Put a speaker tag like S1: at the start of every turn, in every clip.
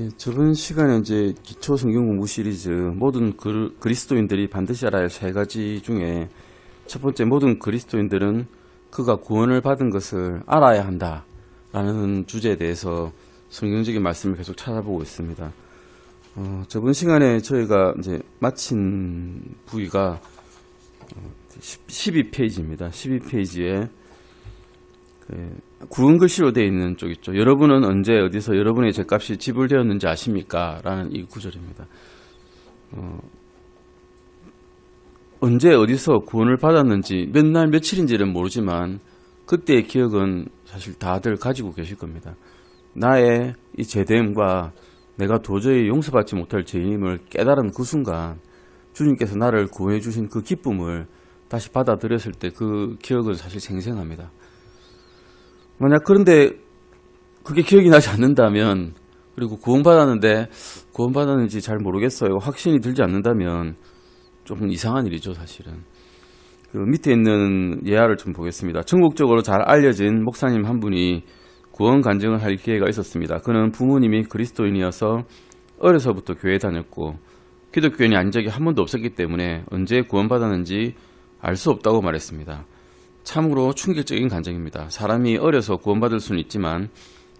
S1: 예, 저번 시간에 이제 기초 성경 공부 시리즈 모든 그리스도인들이 반드시 알아야 할 세 가지 중에 첫 번째, 모든 그리스도인들은 그가 구원을 받은 것을 알아야 한다라는 주제에 대해서 성경적인 말씀을 계속 찾아보고 있습니다. 저번 시간에 저희가 이제 마친 부위가 12페이지입니다. 12페이지에 구은 글씨로 되어 있는 쪽 있죠. 여러분은 언제 어디서 여러분의 죄값이 지불되었는지 아십니까? 라는 이 구절입니다. 언제 어디서 구원을 받았는지 몇 날 며칠인지는 모르지만 그때의 기억은 사실 다들 가지고 계실 겁니다. 나의 이 죄됨과 내가 도저히 용서받지 못할 죄인임을 깨달은 그 순간 주님께서 나를 구원해 주신 그 기쁨을 다시 받아들였을 때 그 기억은 사실 생생합니다. 만약 그런데 그게 기억이 나지 않는다면, 그리고 구원받았는지 잘 모르겠어요, 확신이 들지 않는다면 좀 이상한 일이죠. 사실은 그 밑에 있는 예화를 좀 보겠습니다. 전국적으로 잘 알려진 목사님 한 분이 구원 간증을 할 기회가 있었습니다. 그는 부모님이 그리스도인이어서 어려서부터 교회에 다녔고 기독교인이 아닌 적이 한 번도 없었기 때문에 언제 구원받았는지 알 수 없다고 말했습니다. 참으로 충격적인 간증입니다. 사람이 어려서 구원받을 수는 있지만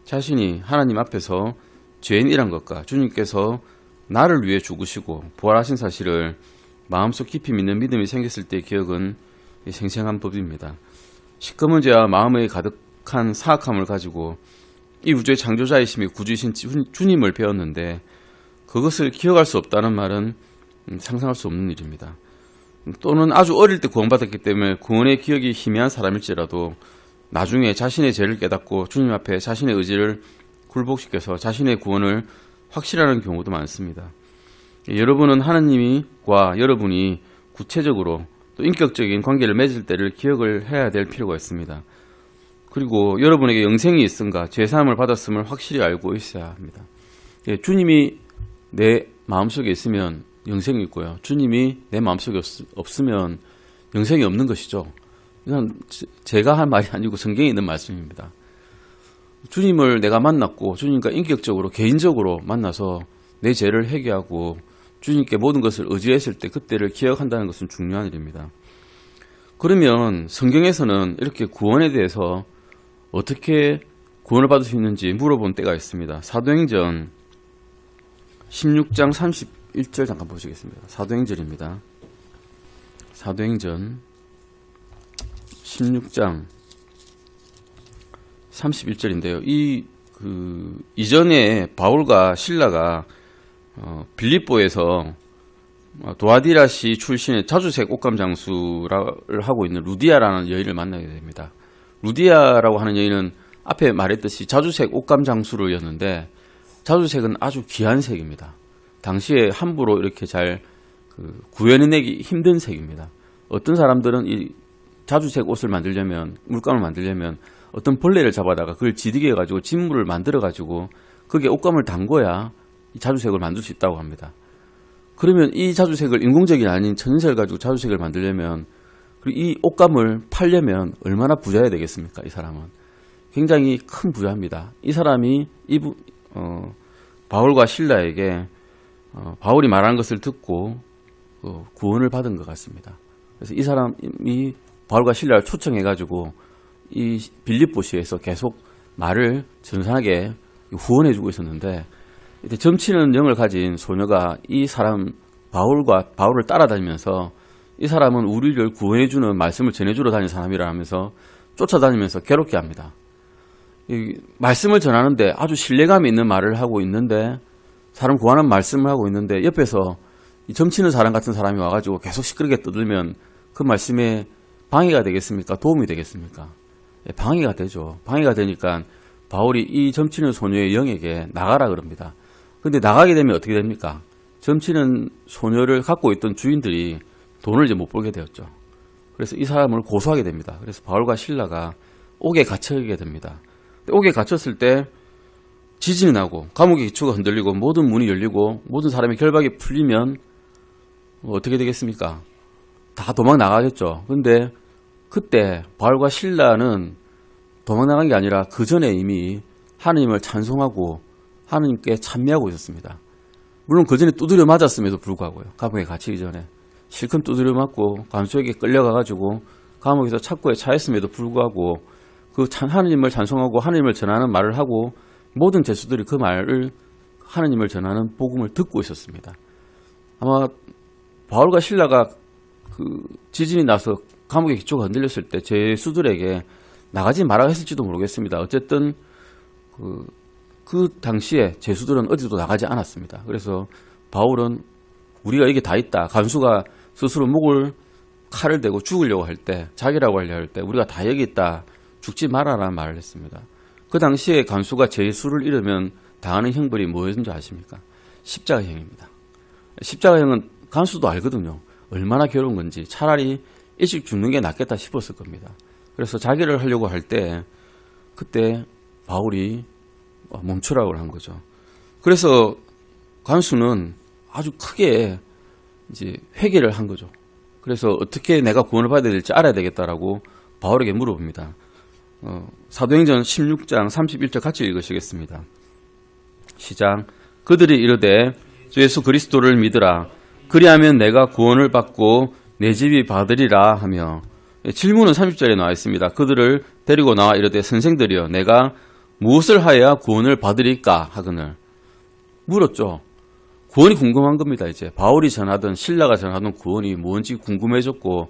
S1: 자신이 하나님 앞에서 죄인이란 것과 주님께서 나를 위해 죽으시고 부활하신 사실을 마음속 깊이 믿는 믿음이 생겼을 때의 기억은 생생한 법입니다. 시커먼 죄와 마음에 가득한 사악함을 가지고 이 우주의 창조자이시며 구주이신 주님을 배웠는데 그것을 기억할 수 없다는 말은 상상할 수 없는 일입니다. 또는 아주 어릴 때 구원받았기 때문에 구원의 기억이 희미한 사람일지라도 나중에 자신의 죄를 깨닫고 주님 앞에 자신의 의지를 굴복시켜서 자신의 구원을 확실하는 경우도 많습니다. 여러분은 하나님과 여러분이 구체적으로 또 인격적인 관계를 맺을 때를 기억을 해야 될 필요가 있습니다. 그리고 여러분에게 영생이 있은가, 죄사함을 받았음을 확실히 알고 있어야 합니다. 주님이 내 마음속에 있으면 영생이 있고요, 주님이 내 마음속에 없으면 영생이 없는 것이죠. 이건 제가 한 말이 아니고 성경에 있는 말씀입니다. 주님을 내가 만났고 주님과 인격적으로 개인적으로 만나서 내 죄를 회개하고 주님께 모든 것을 의지했을 때 그때를 기억한다는 것은 중요한 일입니다. 그러면 성경에서는 이렇게 구원에 대해서 어떻게 구원을 받을 수 있는지 물어본 때가 있습니다. 사도행전 16장 31절 잠깐 보시겠습니다. 사도행전입니다. 사도행전 16장 31절인데요. 이전에 바울과 실라가 빌립보에서 도아디라시 출신의 자주색 옷감 장수를 하고 있는 루디아라는 여인을 만나게 됩니다. 루디아라고 하는 여인은 앞에 말했듯이 자주색 옷감 장수였는데 자주색은 아주 귀한 색입니다. 당시에 함부로 이렇게 잘 구현해내기 힘든 색입니다. 어떤 사람들은 이 자주색 옷을 만들려면, 물감을 만들려면 어떤 벌레를 잡아다가 그걸 지디게 해가지고 진물을 만들어가지고 거기에 옷감을 담궈야 이 자주색을 만들 수 있다고 합니다. 그러면 이 자주색을 인공적이 아닌 천연색을 가지고 자주색을 만들려면, 그리고 이 옷감을 팔려면 얼마나 부자여야 되겠습니까? 이 사람은 굉장히 큰 부자입니다. 이 사람이 바울과 실라에게 바울이 말하는 것을 듣고 구원을 받은 것 같습니다. 그래서 이 사람이 바울과 실라를 초청해가지고 이 빌립보시에서 계속 말을 전산하게 후원해주고 있었는데, 이때 점치는 영을 가진 소녀가 이 사람 바울을 따라다니면서 이 사람은 우리를 구원해주는 말씀을 전해주러 다니는 사람이라 하면서 쫓아다니면서 괴롭게 합니다. 이 말씀을 전하는데 아주 신뢰감이 있는 말을 하고 있는데, 사람 구하는 말씀을 하고 있는데 옆에서 이 점치는 사람 같은 사람이 와가지고 계속 시끄럽게 떠들면 그 말씀에 방해가 되겠습니까? 도움이 되겠습니까? 방해가 되죠. 방해가 되니까 바울이 이 점치는 소녀의 영에게 나가라 그럽니다. 근데 나가게 되면 어떻게 됩니까? 점치는 소녀를 갖고 있던 주인들이 돈을 이제 못 벌게 되었죠. 그래서 이 사람을 고소하게 됩니다. 그래서 바울과 실라가 옥에 갇히게 됩니다. 옥에 갇혔을 때 지진이 나고 감옥의 기초가 흔들리고 모든 문이 열리고 모든 사람의 결박이 풀리면 어떻게 되겠습니까? 다 도망 나가겠죠. 근데 그때 바울과 실라는 도망 나간 게 아니라 그 전에 이미 하나님을 찬송하고 하나님께 찬미하고 있었습니다. 물론 그 전에 두드려 맞았음에도 불구하고요. 감옥에 갇히기 전에 실컷 두드려 맞고 간수에게 끌려가가지고 감옥에서 착고에 차였음에도 불구하고 그 하나님을 찬송하고 하나님을 전하는 말을 하고 모든 제수들이 그 말을 하나님을 전하는 복음을 듣고 있었습니다. 아마 바울과 실라가 그 지진이 나서 감옥의 기초가 흔들렸을 때 제수들에게 나가지 말라고 했을지도 모르겠습니다. 어쨌든 그 당시에 제수들은 어디도 나가지 않았습니다. 그래서 바울은 우리가 이게 다 있다. 간수가 스스로 목을 칼을 대고 죽으려고 할 때, 자기라고 하려 할 때 우리가 다 여기 있다. 죽지 말아라는 말을 했습니다. 그 당시에 간수가 제수를 잃으면 당하는 형벌이 뭐였는지 아십니까? 십자가형입니다. 십자가형은 간수도 알거든요. 얼마나 괴로운 건지 차라리 일찍 죽는 게 낫겠다 싶었을 겁니다. 그래서 자기를 하려고 할 때 그때 바울이 멈추라고 한 거죠. 그래서 간수는 아주 크게 이제 회개를 한 거죠. 그래서 어떻게 내가 구원을 받아야 될지 알아야 되겠다라고 바울에게 물어봅니다. 사도행전 16장 31절 같이 읽으시겠습니다. 시작. 그들이 이르되 주 예수 그리스도를 믿으라. 그리하면 내가 구원을 받고 내 집이 받으리라 하며, 질문은 30절에 나와 있습니다. 그들을 데리고 나와 이르되 선생들이여 내가 무엇을 하여야 구원을 받으리까 하거늘. 물었죠. 구원이 궁금한 겁니다. 이제 바울이 전하던 신라가 전하던 구원이 뭔지 궁금해졌고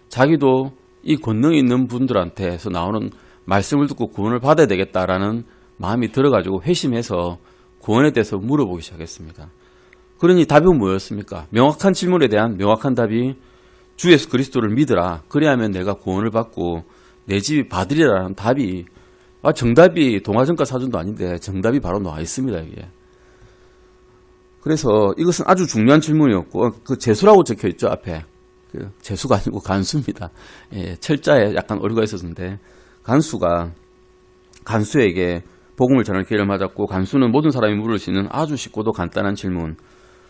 S1: 자기도 이 권능 있는 분들한테서 나오는 말씀을 듣고 구원을 받아야 되겠다라는 마음이 들어가지고 회심해서 구원에 대해서 물어보기 시작했습니다. 그러니 답이 뭐였습니까? 명확한 질문에 대한 명확한 답이 주 예수 그리스도를 믿으라. 그래야면 내가 구원을 받고 내 집이 받으리라는 답이, 정답이 동화전과 사전도 아닌데 정답이 바로 나와 있습니다. 이게. 그래서 이것은 아주 중요한 질문이었고, 그 제수라고 적혀 있죠, 앞에. 제수가 아니고 간수입니다. 예, 철자에 약간 오류가 있었는데, 간수에게 복음을 전할 기회를 맞았고, 간수는 모든 사람이 물을 수 있는 아주 쉽고도 간단한 질문.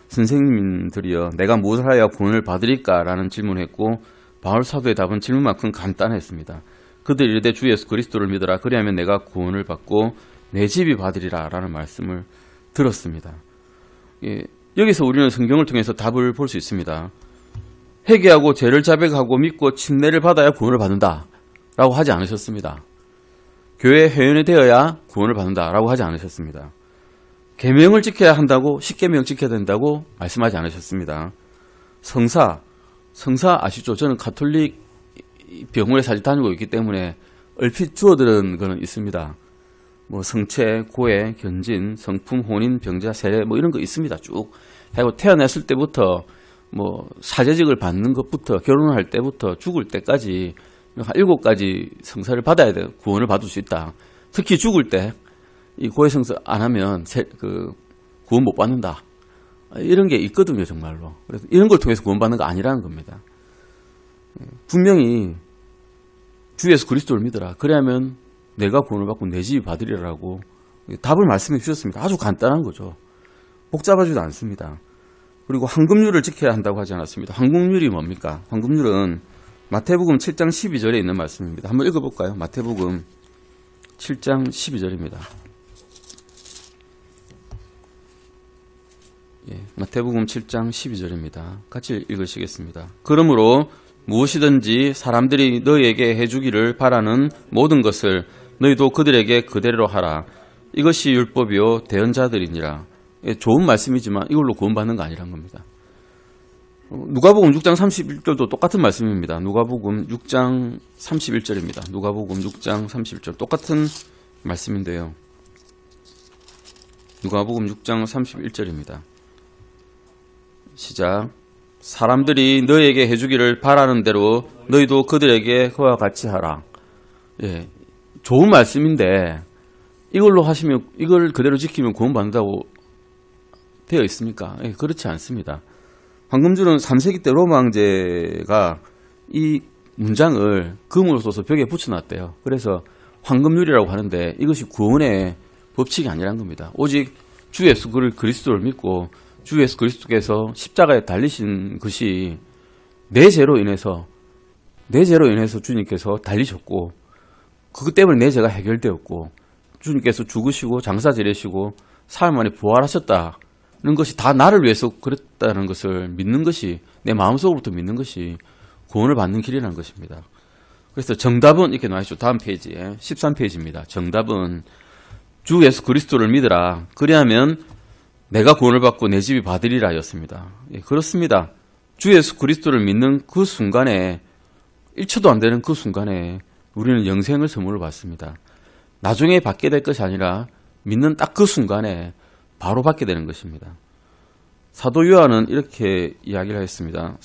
S1: 선생님들이여 내가 무엇을 하여야 구원을 받으리까? 라는 질문을 했고, 바울 사도의 답은 질문만큼 간단했습니다. 그들이 이르되 주 예수 그리스도를 믿으라. 그리하면 내가 구원을 받고 내 집이 받으리라. 라는 말씀을 들었습니다. 예, 여기서 우리는 성경을 통해서 답을 볼 수 있습니다. 회개하고 죄를 자백하고 믿고 침례를 받아야 구원을 받는다 라고 하지 않으셨습니다. 교회 회원이 되어야 구원을 받는다 라고 하지 않으셨습니다. 계명을 지켜야 한다고, 십계명 지켜야 된다고 말씀하지 않으셨습니다. 성사 아시죠? 저는 가톨릭 병원에 사실 다니고 있기 때문에 얼핏 주워들은 거는 있습니다. 뭐 성체, 고해, 견진, 성품, 혼인, 병자, 세례 뭐 이런 거 있습니다. 쭉 하고 태어났을 때부터 뭐 사제직을 받는 것부터 결혼할 때부터 죽을 때까지 7가지 성사를 받아야 돼요. 구원을 받을 수 있다. 특히 죽을 때 이 고해 성사 안 하면 구원 못 받는다. 이런 게 있거든요, 정말로. 그래서 이런 걸 통해서 구원받는 거 아니라는 겁니다. 분명히 주 예수 그리스도를 믿어라. 그래야면 내가 구원을 받고 내 집이 받으리라고 답을 말씀해 주셨습니다. 아주 간단한 거죠. 복잡하지도 않습니다. 그리고 황금률을 지켜야 한다고 하지 않았습니다. 황금률이 뭡니까? 황금률은 마태복음 7장 12절에 있는 말씀입니다. 한번 읽어볼까요? 마태복음 7장 12절입니다. 예, 마태복음 7장 12절입니다. 같이 읽으시겠습니다. 그러므로 무엇이든지 사람들이 너희에게 해주기를 바라는 모든 것을 너희도 그들에게 그대로 하라. 이것이 율법이요 대언자들이니라. 예, 좋은 말씀이지만 이걸로 구원받는 거 아니란 겁니다. 누가복음 6장 31절도 똑같은 말씀입니다. 누가복음 6장 31절입니다. 누가복음 6장 31절 똑같은 말씀인데요. 누가복음 6장 31절입니다. 시작. 사람들이 너희에게 해주기를 바라는 대로 너희도 그들에게 그와 같이 하라. 예, 좋은 말씀인데 이걸로 하시면, 이걸 그대로 지키면 구원받는다고 되어 있습니까? 예, 그렇지 않습니다. 황금줄은 3세기 때 로마 황제가 이 문장을 금으로 써서 벽에 붙여놨대요. 그래서 황금률이라고 하는데 이것이 구원의 법칙이 아니란 겁니다. 오직 주 예수 그리스도를 믿고 주 예수 그리스도께서 십자가에 달리신 것이 내 죄로 인해서 주님께서 달리셨고 그것 때문에 내 죄가 해결되었고 주님께서 죽으시고 장사 지내시고 사흘 만에 부활하셨다는 것이 다 나를 위해서 그랬다는 것을 믿는 것이, 내 마음속으로부터 믿는 것이 구원을 받는 길이라는 것입니다. 그래서 정답은 이렇게 나와있죠. 다음 페이지에 13페이지입니다. 정답은 주 예수 그리스도를 믿으라. 그리하면 내가 구원을 받고 내 집이 받으리라 였습니다. 예, 그렇습니다. 주 예수 그리스도를 믿는 그 순간에, 1초도 안 되는 그 순간에 우리는 영생을 선물로 받습니다. 나중에 받게 될 것이 아니라 믿는 딱 그 순간에 바로 받게 되는 것입니다. 사도 요한은 이렇게 이야기를 했습니다.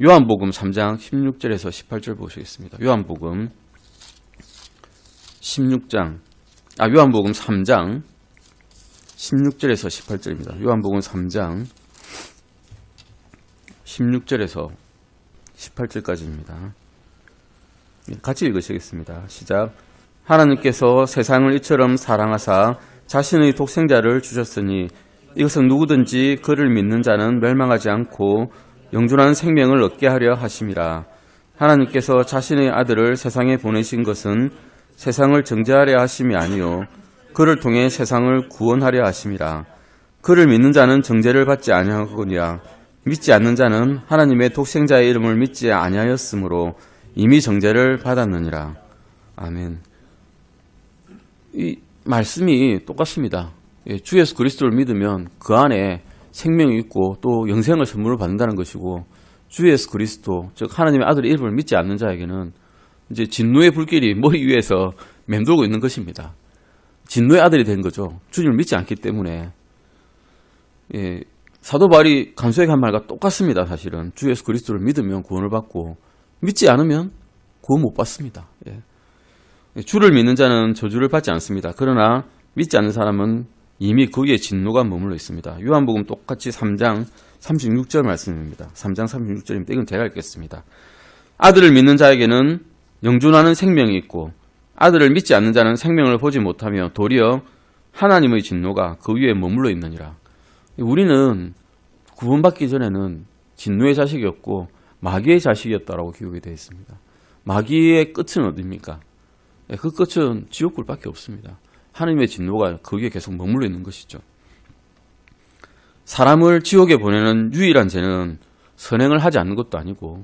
S1: 요한복음 3장 16절에서 18절 보시겠습니다. 요한복음 3장 16절에서 18절입니다. 요한복음 3장 16절에서 18절까지입니다. 같이 읽으시겠습니다. 시작. 하나님께서 세상을 이처럼 사랑하사 자신의 독생자를 주셨으니 이것은 누구든지 그를 믿는 자는 멸망하지 않고 영존한 생명을 얻게 하려 하심이라. 하나님께서 자신의 아들을 세상에 보내신 것은 세상을 정죄하려 하심이 아니요 그를 통해 세상을 구원하려 하심이라. 그를 믿는 자는 정죄를 받지 아니하거니와 믿지 않는 자는 하나님의 독생자의 이름을 믿지 아니하였으므로 이미 정죄를 받았느니라. 아멘. 이 말씀이 똑같습니다. 주 예수 그리스도를 믿으면 그 안에 생명이 있고 또 영생을 선물을 받는다는 것이고, 주 예수 그리스도, 즉 하나님의 아들의 이름을 믿지 않는 자에게는 이제 진노의 불길이 머리 위에서 맴돌고 있는 것입니다. 진노의 아들이 된 거죠. 주님을 믿지 않기 때문에. 예, 사도 바울이 간수에게 한 말과 똑같습니다. 사실은 주 예수 그리스도를 믿으면 구원을 받고 믿지 않으면 구원 못 받습니다. 예. 주를 믿는 자는 저주를 받지 않습니다. 그러나 믿지 않는 사람은 이미 거기에 진노가 머물러 있습니다. 요한복음 똑같이 3장 36절 말씀입니다. 3장 36절입니다. 이건 제가 읽겠습니다. 아들을 믿는 자에게는 영존하는 생명이 있고 아들을 믿지 않는 자는 생명을 보지 못하며 도리어 하나님의 진노가 그 위에 머물러 있느니라. 우리는 구원받기 전에는 진노의 자식이었고 마귀의 자식이었다라고 기록이 되어 있습니다. 마귀의 끝은 어디입니까? 그 끝은 지옥불밖에 없습니다. 하나님의 진노가 거기에 계속 머물러 있는 것이죠. 사람을 지옥에 보내는 유일한 죄는 선행을 하지 않는 것도 아니고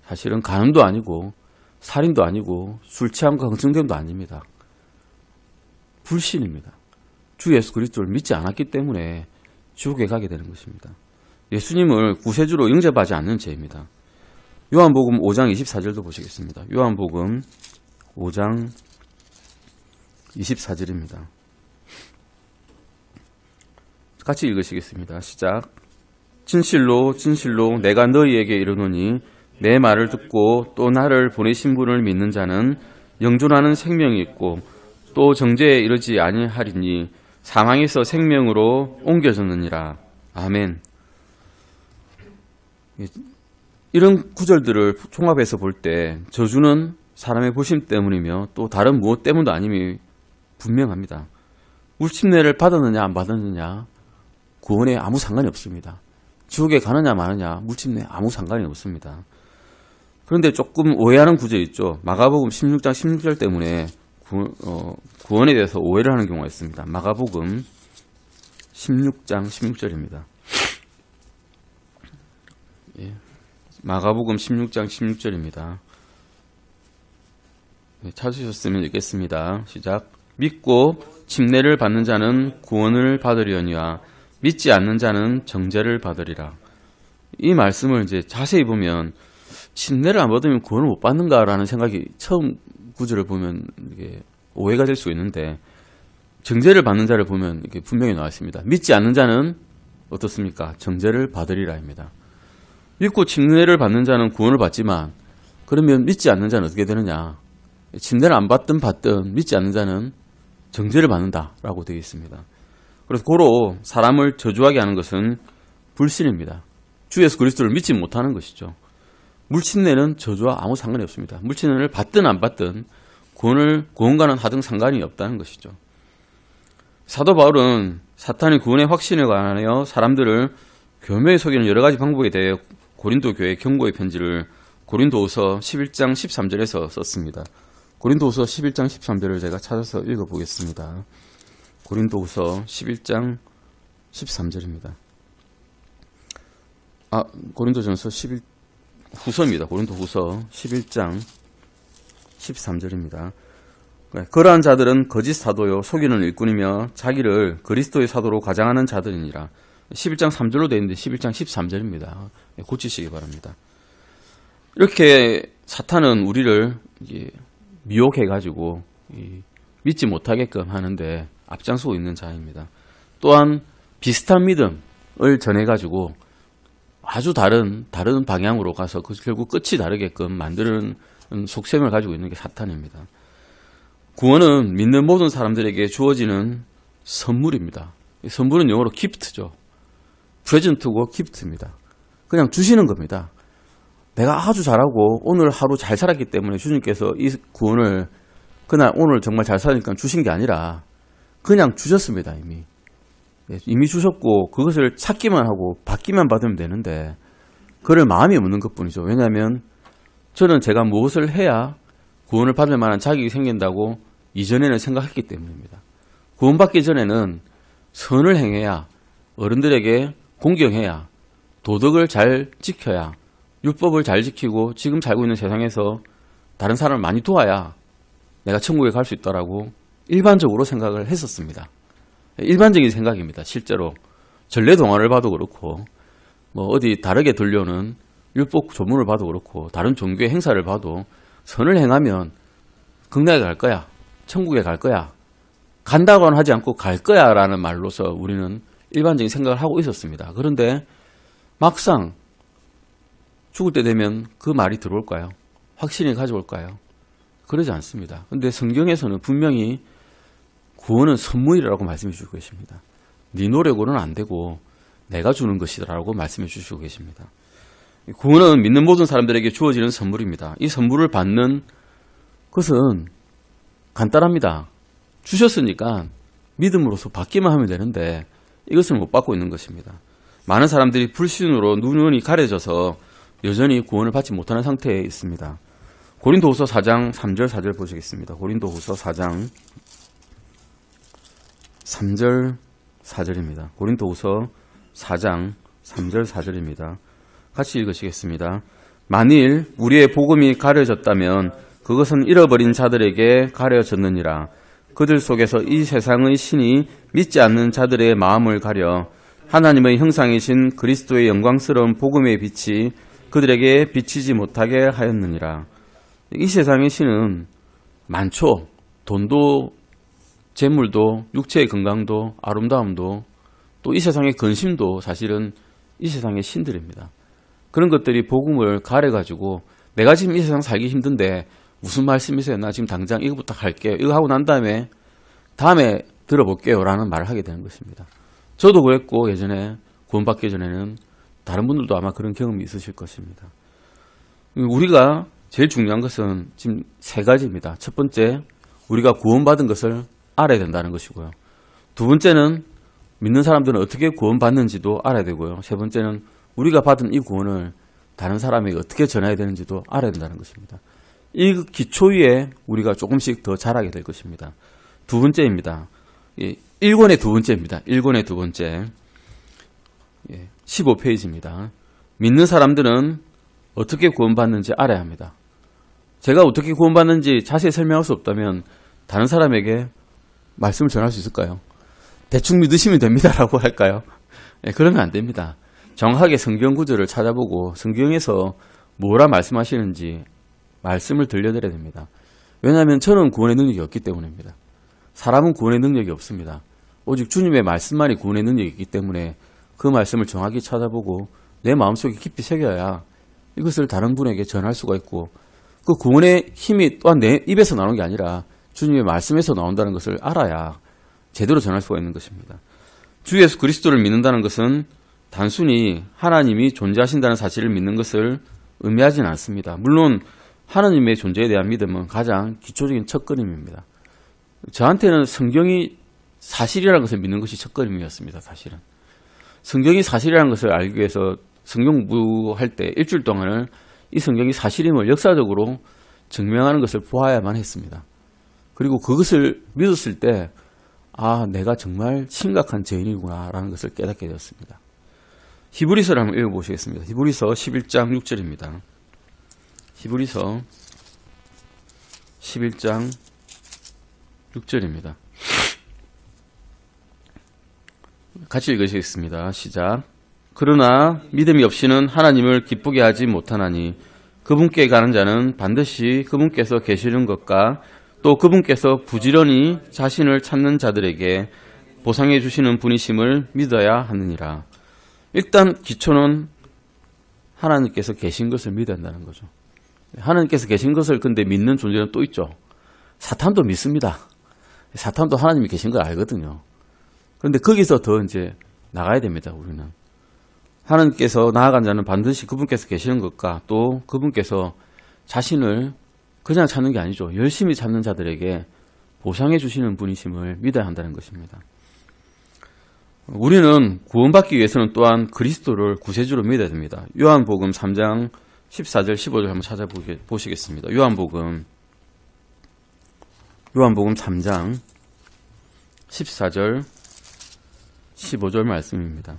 S1: 사실은 간음도 아니고 살인도 아니고 술 취함과 흥청됨도 아닙니다. 불신입니다. 주 예수 그리스도를 믿지 않았기 때문에 지옥에 가게 되는 것입니다. 예수님을 구세주로 영접하지 않는 죄입니다. 요한복음 5장 24절도 보시겠습니다. 요한복음 5장 24절입니다. 같이 읽으시겠습니다. 시작. 진실로 진실로 내가 너희에게 이르노니 내 말을 듣고 또 나를 보내신 분을 믿는 자는 영존하는 생명이 있고 또 정죄에 이르지 아니하리니 사망에서 생명으로 옮겨졌느니라. 아멘. 이런 구절들을 종합해서 볼 때 저주는 사람의 불신 때문이며 또 다른 무엇 때문도 아님이 분명합니다. 물침례를 받았느냐 안 받았느냐 구원에 아무 상관이 없습니다. 지옥에 가느냐 마느냐 물침례 아무 상관이 없습니다. 그런데 조금 오해하는 구절 있죠. 마가복음 16장 16절 때문에 구원에 대해서 오해를 하는 경우가 있습니다. 마가복음 16장 16절입니다. 예. 마가복음 16장 16절입니다. 네, 찾으셨으면 읽겠습니다. 시작. 믿고 침례를 받는 자는 구원을 받으려니와 믿지 않는 자는 정죄를 받으리라. 이 말씀을 이제 자세히 보면 침례를 안 받으면 구원을 못 받는가라는 생각이 처음 구절을 보면 이게 오해가 될 수 있는데 정죄를 받는 자를 보면 이게 분명히 나와 있습니다. 믿지 않는 자는 어떻습니까? 정죄를 받으리라입니다. 믿고 침례를 받는 자는 구원을 받지만 그러면 믿지 않는 자는 어떻게 되느냐? 침례를 안 받든 받든 믿지 않는 자는 정죄를 받는다라고 되어 있습니다. 그래서 고로 사람을 저주하게 하는 것은 불신입니다. 주 예수 그리스도를 믿지 못하는 것이죠. 물침례는 저주와 아무 상관이 없습니다. 물침례를 받든 안 받든 구원과는 하등 상관이 없다는 것이죠. 사도 바울은 사탄이 구원의 확신에 관하여 사람들을 교묘히 속이는 여러 가지 방법에 대해 고린도 교회 경고의 편지를 고린도후서 11장 13절에서 썼습니다. 고린도후서 11장 13절을 제가 찾아서 읽어보겠습니다. 고린도후서 11장 13절입니다. 고린도전서 후서입니다. 고린도후서 11장 13절입니다. 그러한 자들은 거짓 사도요 속이는 일꾼이며 자기를 그리스도의 사도로 가장하는 자들이니라. 11장 3절로 되어 있는데 11장 13절입니다. 고치시기 바랍니다. 이렇게 사탄은 우리를 미혹해가지고 믿지 못하게끔 하는데 앞장서고 있는 자입니다. 또한 비슷한 믿음을 전해가지고 아주 다른 방향으로 가서 결국 끝이 다르게끔 만드는 속셈을 가지고 있는 게 사탄입니다. 구원은 믿는 모든 사람들에게 주어지는 선물입니다. 이 선물은 영어로 gift죠. 프레젠트고 gift입니다. 그냥 주시는 겁니다. 내가 아주 잘하고 오늘 하루 잘 살았기 때문에 주님께서 이 구원을 그날 오늘 정말 잘 살니까 주신 게 아니라 그냥 주셨습니다. 이미 주셨고 그것을 찾기만 하고 받기만 받으면 되는데 그를 마음이 없는 것뿐이죠. 왜냐하면 저는 제가 무엇을 해야 구원을 받을 만한 자격이 생긴다고 이전에는 생각했기 때문입니다. 구원받기 전에는 선을 행해야, 어른들에게 공경해야, 도덕을 잘 지켜야, 율법을 잘 지키고 지금 살고 있는 세상에서 다른 사람을 많이 도와야 내가 천국에 갈 수 있다라고 일반적으로 생각을 했었습니다. 일반적인 생각입니다. 실제로 전래동화를 봐도 그렇고 어디 다르게 들려오는 율법 조문을 봐도 그렇고 다른 종교의 행사를 봐도 선을 행하면 극락에 갈 거야, 천국에 갈 거야, 간다고는 하지 않고 갈 거야 라는 말로서 우리는 일반적인 생각을 하고 있었습니다. 그런데 막상 죽을 때 되면 그 말이 들어올까요? 확신이 가져올까요? 그러지 않습니다. 그런데 성경에서는 분명히 구원은 선물이라고 말씀해 주시고 계십니다. 네 노력으로는 안 되고 내가 주는 것이라고 말씀해 주시고 계십니다. 구원은 믿는 모든 사람들에게 주어지는 선물입니다. 이 선물을 받는 것은 간단합니다. 주셨으니까 믿음으로서 받기만 하면 되는데 이것을 못 받고 있는 것입니다. 많은 사람들이 불신으로 눈이 가려져서 여전히 구원을 받지 못하는 상태에 있습니다. 고린도후서 4장 3절 4절 보시겠습니다. 고린도후서 4장 3절 4절입니다. 고린도후서 4장 3절 4절입니다. 같이 읽으시겠습니다. 만일 우리의 복음이 가려졌다면 그것은 잃어버린 자들에게 가려졌느니라. 그들 속에서 이 세상의 신이 믿지 않는 자들의 마음을 가려 하나님의 형상이신 그리스도의 영광스러운 복음의 빛이 그들에게 비치지 못하게 하였느니라. 이 세상의 신은 많죠. 돈도 재물도 육체의 건강도 아름다움도 또 이 세상의 근심도 사실은 이 세상의 신들입니다. 그런 것들이 복음을 가려가지고 내가 지금 이 세상 살기 힘든데 무슨 말씀이세요? 나 지금 당장 이거부터 할게요. 이거 하고 난 다음에 들어볼게요 라는 말을 하게 되는 것입니다. 저도 그랬고 예전에 구원받기 전에는 다른 분들도 아마 그런 경험이 있으실 것입니다. 우리가 제일 중요한 것은 지금 세 가지입니다. 첫 번째, 우리가 구원받은 것을 알아야 된다는 것이고요. 두 번째는 믿는 사람들은 어떻게 구원받는지도 알아야 되고요. 세 번째는 우리가 받은 이 구원을 다른 사람에게 어떻게 전해야 되는지도 알아야 된다는 것입니다. 이 기초 위에 우리가 조금씩 더 자라게 될 것입니다. 두 번째입니다. 1권의 두 번째입니다. 1권의 두 번째. 15페이지입니다. 믿는 사람들은 어떻게 구원받는지 알아야 합니다. 제가 어떻게 구원받는지 자세히 설명할 수 없다면 다른 사람에게 말씀을 전할 수 있을까요? 대충 믿으시면 됩니다라고 할까요? 그러면 안 됩니다. 정확하게 성경 구절을 찾아보고 성경에서 뭐라 말씀하시는지 말씀을 들려드려야 됩니다. 왜냐하면 저는 구원의 능력이 없기 때문입니다. 사람은 구원의 능력이 없습니다. 오직 주님의 말씀만이 구원의 능력이 있기 때문에 그 말씀을 정확히 찾아보고 내 마음속에 깊이 새겨야 이것을 다른 분에게 전할 수가 있고 그 구원의 힘이 또한 내 입에서 나오는 게 아니라 주님의 말씀에서 나온다는 것을 알아야 제대로 전할 수가 있는 것입니다. 주 예수 그리스도를 믿는다는 것은 단순히 하나님이 존재하신다는 사실을 믿는 것을 의미하지는 않습니다. 물론 하나님의 존재에 대한 믿음은 가장 기초적인 첫걸음입니다. 저한테는 성경이 사실이라는 것을 믿는 것이 첫걸음이었습니다. 사실은. 성경이 사실이라는 것을 알기 위해서 성경 공부할 때 일주일 동안을 이 성경이 사실임을 역사적으로 증명하는 것을 보아야만 했습니다. 그리고 그것을 믿었을 때 아, 내가 정말 심각한 죄인이구나 라는 것을 깨닫게 되었습니다. 히브리서를 한번 읽어보시겠습니다. 히브리서 11장 6절입니다. 히브리서 11장 6절입니다. 같이 읽으시겠습니다. 시작. 그러나 믿음이 없이는 하나님을 기쁘게 하지 못하나니 그분께 가는 자는 반드시 그분께서 계시는 것과 또 그분께서 부지런히 자신을 찾는 자들에게 보상해 주시는 분이심을 믿어야 하느니라. 일단 기초는 하나님께서 계신 것을 믿어야 한다는 거죠. 하나님께서 계신 것을 근데 믿는 존재는 또 있죠. 사탄도 믿습니다. 사탄도 하나님이 계신 걸 알거든요. 그런데 거기서 더 이제 나가야 됩니다. 우리는 하나님께서 나아간 자는 반드시 그분께서 계시는 것과 또 그분께서 자신을 그냥 찾는 게 아니죠. 열심히 찾는 자들에게 보상해 주시는 분이심을 믿어야 한다는 것입니다. 우리는 구원받기 위해서는 또한 그리스도를 구세주로 믿어야 됩니다. 요한복음 3장 14절 15절 한번 찾아보시겠습니다. 요한복음 3장 14절 15절 말씀입니다.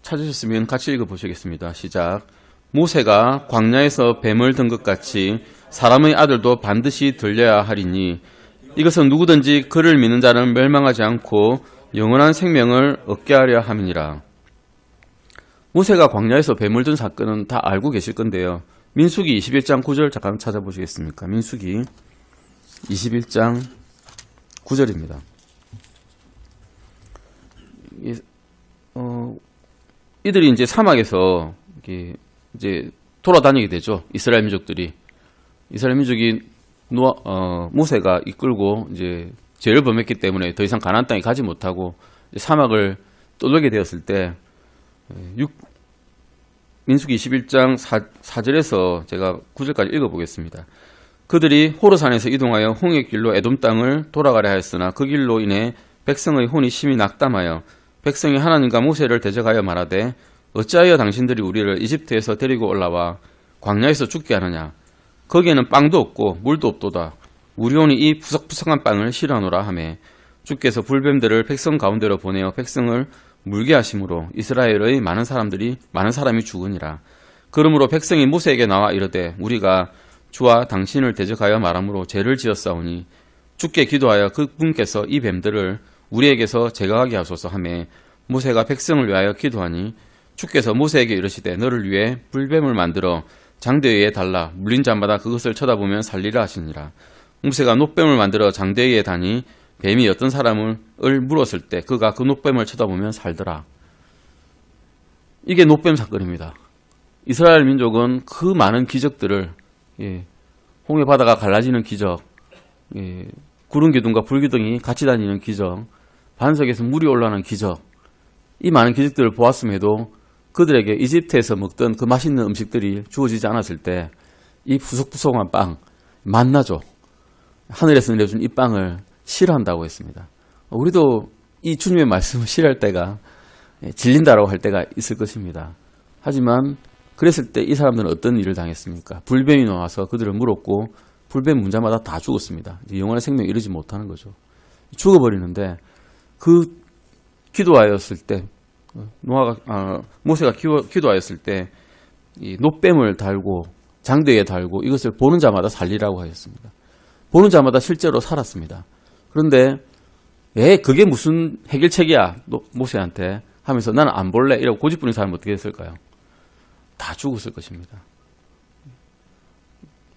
S1: 찾으셨으면 같이 읽어보시겠습니다. 시작. 모세가 광야에서 뱀을 든 것 같이 사람의 아들도 반드시 들려야 하리니 이것은 누구든지 그를 믿는 자는 멸망하지 않고 영원한 생명을 얻게 하려 함이니라. 모세가 광야에서 뱀을 든 사건은 다 알고 계실 건데요. 민수기 21장 9절 잠깐 찾아보시겠습니까? 민수기 21장 9절입니다. 이들이 이제 사막에서 이제 돌아다니게 되죠. 이스라엘 민족들이. 이스라엘 민족이 모세가 이끌고 이제 죄를 범했기 때문에 더 이상 가나안 땅에 가지 못하고 사막을 떠돌게 되었을 때 민수기 21장 4절에서 제가 9절까지 읽어보겠습니다. 그들이 호르산에서 이동하여 홍해 길로 에돔 땅을 돌아가려 하였으나 그 길로 인해 백성의 혼이 심히 낙담하여 백성이 하나님과 모세를 대적하여 말하되 어찌하여 당신들이 우리를 이집트에서 데리고 올라와 광야에서 죽게 하느냐. 거기에는 빵도 없고 물도 없도다. 우리 혼이 이 푸석푸석한 빵을 싫어하노라 하매 주께서 불뱀들을 백성 가운데로 보내어 백성을 물게 하심으로 이스라엘의 많은 사람이 죽으니라. 그러므로 백성이 모세에게 나와 이르되 우리가 주와 당신을 대적하여 말함으로 죄를 지었사오니 주께 기도하여 그분께서 이 뱀들을 우리에게서 제거하게 하소서 하매 모세가 백성을 위하여 기도하니 주께서 모세에게 이르시되 너를 위해 불뱀을 만들어 장대 위에 달라 물린 자마다 그것을 쳐다보면 살리라 하시니라. 모세가 놋뱀을 만들어 장대 위에 다니 뱀이 어떤 사람을 물었을 때 그가 그 놋뱀을 쳐다보면 살더라. 이게 놋뱀 사건입니다. 이스라엘 민족은 그 많은 기적들을 홍해 바다가 갈라지는 기적, 구름 기둥과 불 기둥이 같이 다니는 기적, 반석에서 물이 올라오는 기적, 이 많은 기적들을 보았음에도 그들에게 이집트에서 먹던 그 맛있는 음식들이 주어지지 않았을 때 이 푸석푸석한 빵, 만나죠. 하늘에서 내려준 이 빵을 싫어한다고 했습니다. 우리도 이 주님의 말씀을 싫어할 때가 질린다라고 할 때가 있을 것입니다. 하지만 그랬을 때 이 사람들은 어떤 일을 당했습니까? 불뱀이 나와서 그들을 물었고 불뱀 문자마다 다 죽었습니다. 영원한 생명에 이르지 못하는 거죠. 죽어버리는데 그 기도하였을 때 모세가 기도하였을 때 이 놋뱀을 달고 장대에 달고 이것을 보는 자마다 살리라고 하였습니다. 보는 자마다 실제로 살았습니다. 그런데 그게 무슨 해결책이야 모세한테 하면서 나는 안 볼래 이러고 고집부린 사람은 어떻게 했을까요? 다 죽었을 것입니다.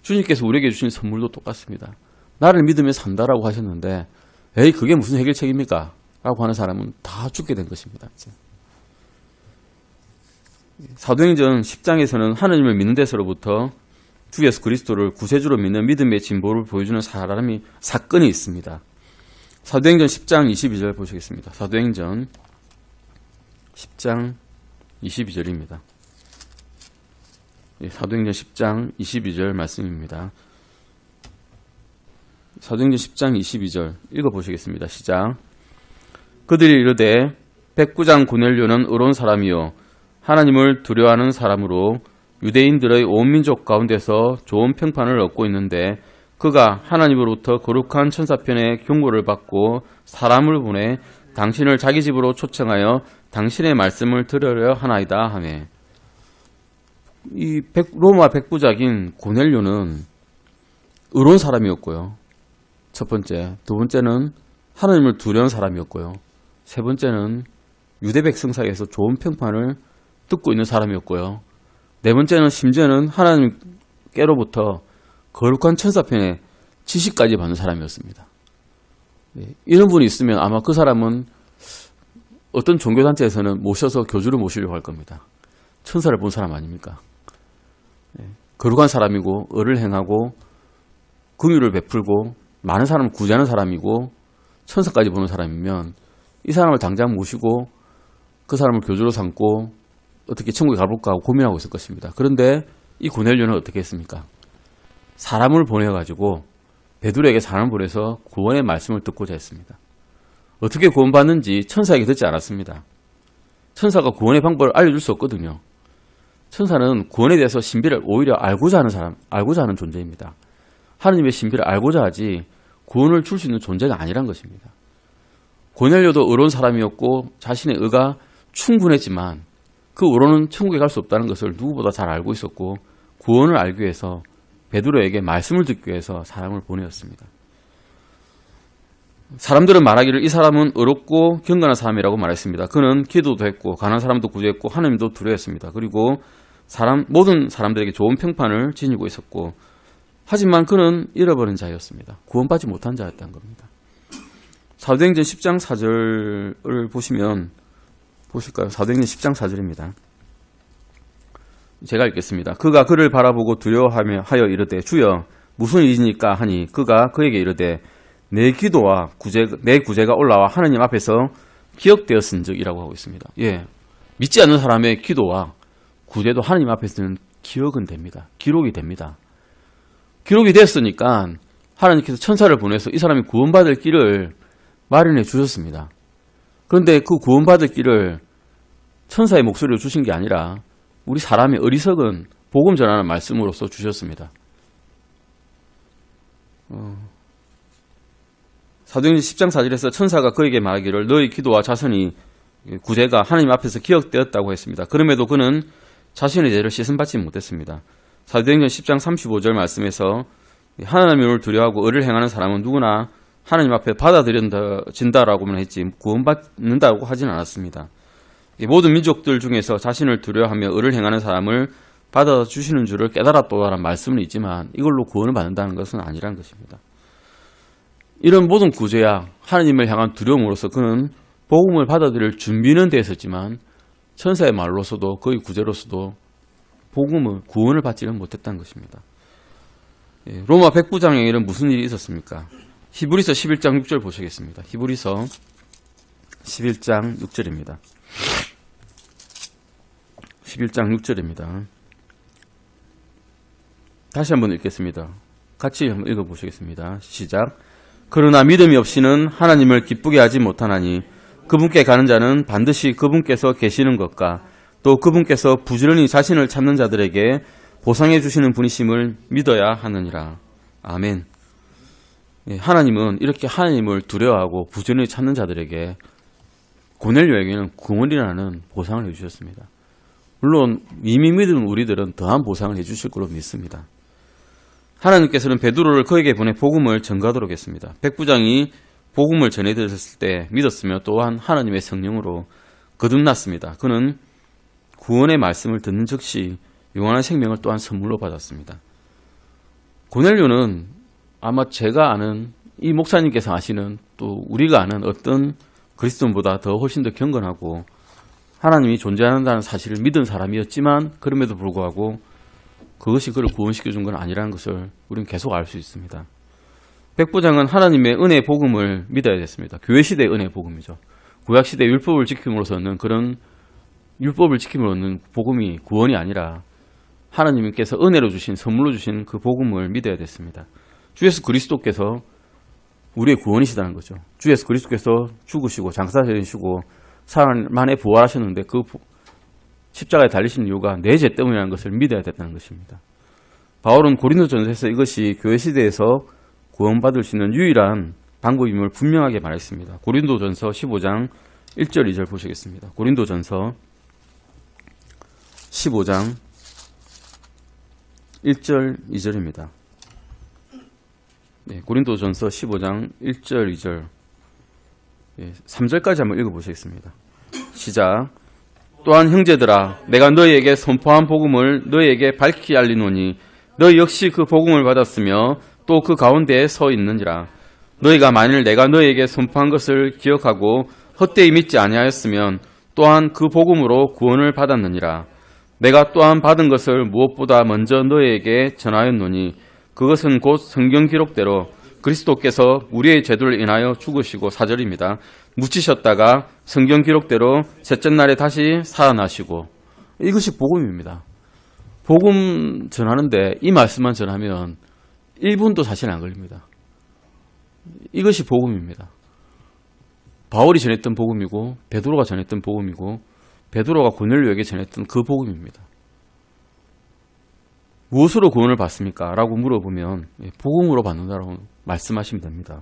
S1: 주님께서 우리에게 주신 선물도 똑같습니다. 나를 믿으며 산다라고 하셨는데 그게 무슨 해결책입니까? 라고 하는 사람은 다 죽게 된 것입니다. 사도행전 10장에서는 하나님을 믿는 데서로부터 주 예수 그리스도를 구세주로 믿는 믿음의 진보를 보여주는 사건이 있습니다. 사도행전 10장 22절 보시겠습니다. 사도행전 10장 22절입니다. 사도행전 10장 22절 말씀입니다. 사도행전 10장 22절 읽어보시겠습니다. 시작. 그들이 이르되 백부장 고넬료는 의로운 사람이요 하나님을 두려워하는 사람으로 유대인들의 온 민족 가운데서 좋은 평판을 얻고 있는데 그가 하나님으로부터 거룩한 천사편의 경고를 받고 사람을 보내 당신을 자기 집으로 초청하여 당신의 말씀을 들으려 하나이다 하며, 이 로마 백부장인 고넬료는 의로운 사람이었고요. 첫 번째. 두 번째는 하나님을 두려운 사람이었고요. 세 번째는 유대 백성 사이에서 좋은 평판을 듣고 있는 사람이었고요. 네 번째는 심지어는 하나님께로부터 거룩한 천사편의 지식까지 받는 사람이었습니다. 이런 분이 있으면 아마 그 사람은 어떤 종교단체에서는 모셔서 교주를 모시려고 할 겁니다. 천사를 본 사람 아닙니까? 거룩한 사람이고 의를 행하고 긍휼을 베풀고 많은 사람을 구제하는 사람이고 천사까지 보는 사람이면 이 사람을 당장 모시고 그 사람을 교주로 삼고 어떻게 천국에 가볼까 하고 고민하고 있을 것입니다. 그런데 이 고넬료는 어떻게 했습니까? 사람을 보내가지고 베드로에게 사람을 보내서 구원의 말씀을 듣고자 했습니다. 어떻게 구원받는지 천사에게 듣지 않았습니다. 천사가 구원의 방법을 알려줄 수 없거든요. 천사는 구원에 대해서 신비를 오히려 알고자 하는 사람, 알고자 하는 존재입니다. 하느님의 신비를 알고자 하지 구원을 줄 수 있는 존재가 아니란 것입니다. 고넬료도 의로운 사람이었고 자신의 의가 충분했지만 그 의로는 천국에 갈 수 없다는 것을 누구보다 잘 알고 있었고 구원을 알기 위해서 베드로에게 말씀을 듣기 위해서 사람을 보내었습니다. 사람들은 말하기를 이 사람은 의롭고 경건한 사람이라고 말했습니다. 그는 기도도 했고 가난한 사람도 구제했고 하나님도 두려워했습니다. 그리고 모든 사람들에게 좋은 평판을 지니고 있었고, 하지만 그는 잃어버린 자였습니다. 구원받지 못한 자였다는 겁니다. 사도행전 10장 4절을 보실까요? 사도행전 10장 4절입니다. 제가 읽겠습니다. 그가 그를 바라보고 두려워하며 이르되 주여 무슨 일이니까 하니 그가 그에게 이르되 내 기도와 내 구제가 올라와 하나님 앞에서 기억되었은즉 이라고 하고 있습니다. 믿지 않는 사람의 기도와 구제도 하나님 앞에서는 기억은 됩니다. 기록이 됩니다. 기록이 됐으니까 하나님께서 천사를 보내서 이 사람이 구원받을 길을 마련해 주셨습니다. 그런데 그 구원받을 길을 천사의 목소리로 주신 게 아니라 우리 사람의 어리석은 복음 전하는 말씀으로서 주셨습니다. 사도행전 10장 4절에서 천사가 그에게 말하기를 너희 기도와 자선이 구제가 하나님 앞에서 기억되었다고 했습니다. 그럼에도 그는 자신의 죄를 씻음받지 못했습니다. 사도행전 10장 35절 말씀에서 하나님을 두려워하고 의를 행하는 사람은 누구나 하나님 앞에 받아들여진다라고만 했지 구원받는다고 하진 않았습니다. 모든 민족들 중에서 자신을 두려워하며 의를 행하는 사람을 받아주시는 줄을 깨달았도다라는 말씀은 있지만 이걸로 구원을 받는다는 것은 아니라는 것입니다. 이런 모든 구제야 하나님을 향한 두려움으로서 그는 복음을 받아들일 준비는 되어 있었지만 천사의 말로서도 그의 구제로서도 구원을 받지는 못했다는 것입니다. 로마 백부장에게는 무슨 일이 있었습니까? 히브리서 11장 6절 보시겠습니다. 히브리서 11장 6절입니다. 11장 6절입니다. 다시 한번 읽겠습니다. 같이 한번 읽어보시겠습니다. 시작. 그러나 믿음이 없이는 하나님을 기쁘게 하지 못하나니 그분께 가는 자는 반드시 그분께서 계시는 것과 또 그분께서 부지런히 자신을 찾는 자들에게 보상해 주시는 분이심을 믿어야 하느니라. 아멘. 하나님은 이렇게 하나님을 두려워하고 부지런히 찾는 자들에게 고넬료에게는 구원이라는 보상을 해주셨습니다. 물론 이미 믿은 우리들은 더한 보상을 해주실 거로 믿습니다. 하나님께서는 베드로를 그에게 보내 복음을 전가하도록 했습니다. 백부장이 복음을 전해드렸을 때 믿었으며 또한 하나님의 성령으로 거듭났습니다. 그는 구원의 말씀을 듣는 즉시 영원한 생명을 또한 선물로 받았습니다. 고넬료는 아마 제가 아는 이 목사님께서 아시는 또 우리가 아는 어떤 그리스도인보다 더 훨씬 더 경건하고 하나님이 존재한다는 사실을 믿은 사람이었지만 그럼에도 불구하고 그것이 그를 구원시켜준 건 아니라는 것을 우리는 계속 알 수 있습니다. 백부장은 하나님의 은혜의 복음을 믿어야 됐습니다. 교회시대의 은혜의 복음이죠. 구약시대 율법을 지킴으로써 얻는 그런 율법을 지킴으로 얻는 복음이 구원이 아니라 하나님께서 은혜로 주신 선물로 주신 그 복음을 믿어야 됐습니다. 주 예수 그리스도께서 우리의 구원이시다는 거죠. 주 예수 그리스도께서 죽으시고 장사되시고 사흘 만에 부활하셨는데 그 십자가에 달리신 이유가 내 죄 때문이라는 것을 믿어야 됐다는 것입니다. 바울은 고린도전서에서 이것이 교회 시대에서 구원받을 수 있는 유일한 방법임을 분명하게 말했습니다. 고린도전서 15장 1절 2절 보시겠습니다. 고린도전서 15장 1절 2절입니다. 네, 고린도전서 15장 1절 2절 3절까지 한번 읽어보시겠습니다. 시작. 또한 형제들아 내가 너희에게 선포한 복음을 너희에게 밝히 알리노니 너희 역시 그 복음을 받았으며 또 그 가운데에 서 있느니라. 너희가 만일 내가 너희에게 선포한 것을 기억하고 헛되이 믿지 아니하였으면 또한 그 복음으로 구원을 받았느니라. 내가 또한 받은 것을 무엇보다 먼저 너희에게 전하였노니 그것은 곧 성경 기록대로 그리스도께서 우리의 죄를 인하여 죽으시고 4절입니다. 묻히셨다가 성경 기록대로 셋째 날에 다시 살아나시고. 이것이 복음입니다. 복음 전하는데 이 말씀만 전하면 1분도 사실 안 걸립니다. 이것이 복음입니다. 바울이 전했던 복음이고 베드로가 전했던 복음이고 베드로가 고넬료에게 전했던 그 복음입니다. 무엇으로 구원을 받습니까? 라고 물어보면 복음으로 받는다라고 말씀하시면 됩니다.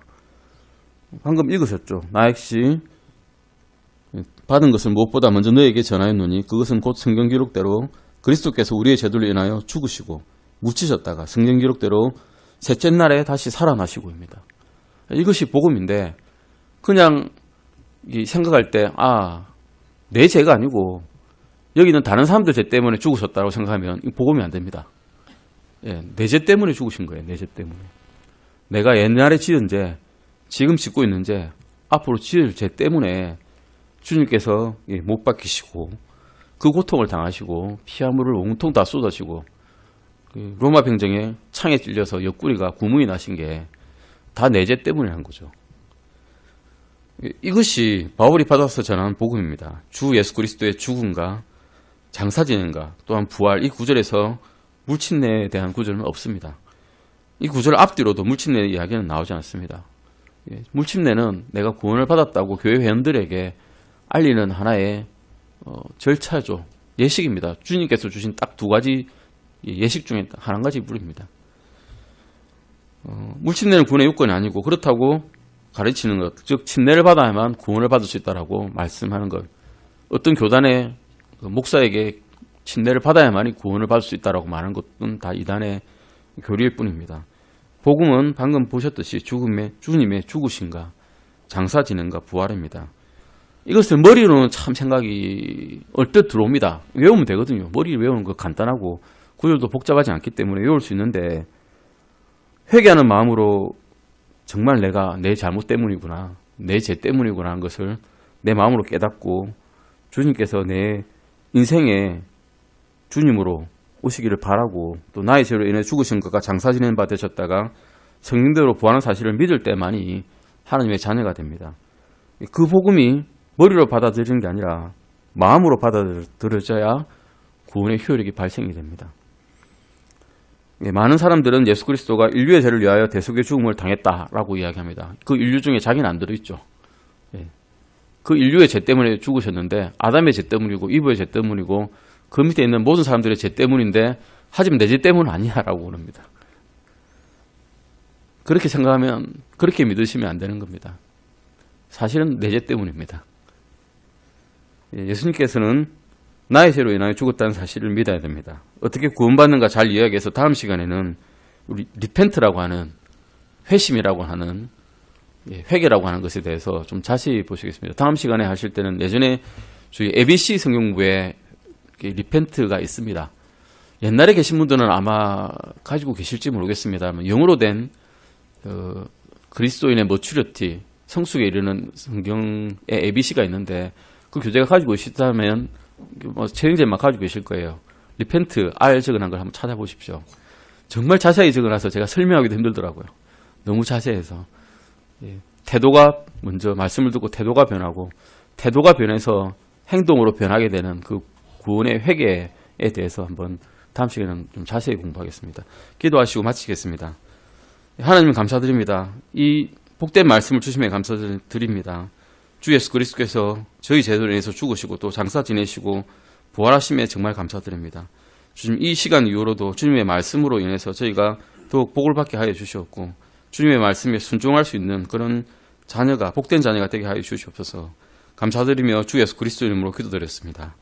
S1: 방금 읽으셨죠? 나 역시 받은 것을 무엇보다 먼저 너에게 전하였노니 그것은 곧 성경 기록대로 그리스도께서 우리의 죄를 인하여 죽으시고 묻히셨다가 성경 기록대로 셋째 날에 다시 살아나시고입니다. 이것이 복음인데 그냥 생각할 때 내 죄가 아니고 여기는 다른 사람들 죄 때문에 죽으셨다고 생각하면 복음이 안 됩니다. 내 죄 때문에 죽으신 거예요. 내 죄 때문에. 내가 옛날에 지은 죄, 지금 짓고 있는 죄, 앞으로 지을 죄 때문에 주님께서 못 박히시고 그 고통을 당하시고 피와 물을 온통 다 쏟아지고 로마 병정에 창에 찔려서 옆구리가 구멍이 나신 게 다 내 죄 때문에 한 거죠. 이것이 바울이 받아서 전하는 복음입니다. 주 예수 그리스도의 죽음과 장사 지낸가 또한 부활, 이 구절에서 물침례에 대한 구절은 없습니다. 이 구절 앞뒤로도 물침례 이야기는 나오지 않습니다. 물침례는 내가 구원을 받았다고 교회 회원들에게 알리는 하나의 절차죠. 예식입니다. 주님께서 주신 딱 두 가지 예식 중에 한 가지 부릅니다. 물침례는 구원의 요건이 아니고 그렇다고 가르치는 것, 즉 침례를 받아야만 구원을 받을 수 있다라고 말씀하는 것. 어떤 교단의 목사에게 침례를 받아야만이 구원을 받을 수 있다라고 말하는 것은 다 이단의 교리일 뿐입니다. 복음은 방금 보셨듯이 주님의 죽으심과 장사 지낸과 부활입니다. 이것을 머리로는 참 생각이 얼뜻 들어옵니다. 외우면 되거든요. 머리 외우는 거 간단하고 구절도 복잡하지 않기 때문에 외울 수 있는데 회개하는 마음으로 정말 내가 내 잘못 때문이구나, 내 죄 때문이구나 하는 것을 내 마음으로 깨닫고 주님께서 내 인생에 주님으로 오시기를 바라고 또 나의 죄로 인해 죽으신 것과 장사 지낸 바 되셨다가 성령대로 부활한 사실을 믿을 때만이 하나님의 자녀가 됩니다. 그 복음이 머리로 받아들이는 게 아니라 마음으로 받아들여져야 구원의 효력이 발생이 됩니다. 많은 사람들은 예수 그리스도가 인류의 죄를 위하여 대속의 죽음을 당했다라고 이야기합니다. 그 인류 중에 자기는 안 들어있죠. 그 인류의 죄 때문에 죽으셨는데 아담의 죄 때문이고 이브의 죄 때문이고 그 밑에 있는 모든 사람들의 죄 때문인데 하지만 내 죄 때문은 아니야라고 그럽니다. 그렇게 생각하면 그렇게 믿으시면 안 되는 겁니다. 사실은 내 죄 때문입니다. 예수님께서는 나의 죄로 인하여 죽었다는 사실을 믿어야 됩니다. 어떻게 구원받는가 잘 이야기해서 다음 시간에는 우리 리펜트라고 하는 회심이라고 하는 회개라고 하는 것에 대해서 좀 자세히 보시겠습니다. 다음 시간에 하실 때는 예전에 저희 ABC 성경부에 리펜트가 있습니다. 옛날에 계신 분들은 아마 가지고 계실지 모르겠습니다만 영어로 된 그리스도인의 머추리티 성숙에 이르는 성경의 ABC가 있는데 그 교재가 가지고 계시다면 책임제만 가지고 계실 거예요. 리펜트, R 적어놓은 걸 한번 찾아보십시오. 정말 자세히 적어놔서 제가 설명하기도 힘들더라고요. 너무 자세해서. 태도가 먼저 말씀을 듣고 태도가 변하고 태도가 변해서 행동으로 변하게 되는 그 구원의 회개에 대해서 한번 다음 시간에는 좀 자세히 공부하겠습니다. 기도하시고 마치겠습니다. 하나님 감사드립니다. 이 복된 말씀을 주심에 감사드립니다. 주 예수 그리스도께서 저희 죄로 인해서 죽으시고 또 장사 지내시고 부활하심에 정말 감사드립니다. 주님 이 시간 이후로도 주님의 말씀으로 인해서 저희가 더욱 복을 받게 하여 주시옵고 주님의 말씀에 순종할 수 있는 그런 자녀가 복된 자녀가 되게 하여 주시옵소서. 감사드리며 주 예수 그리스도 이름으로 기도드렸습니다.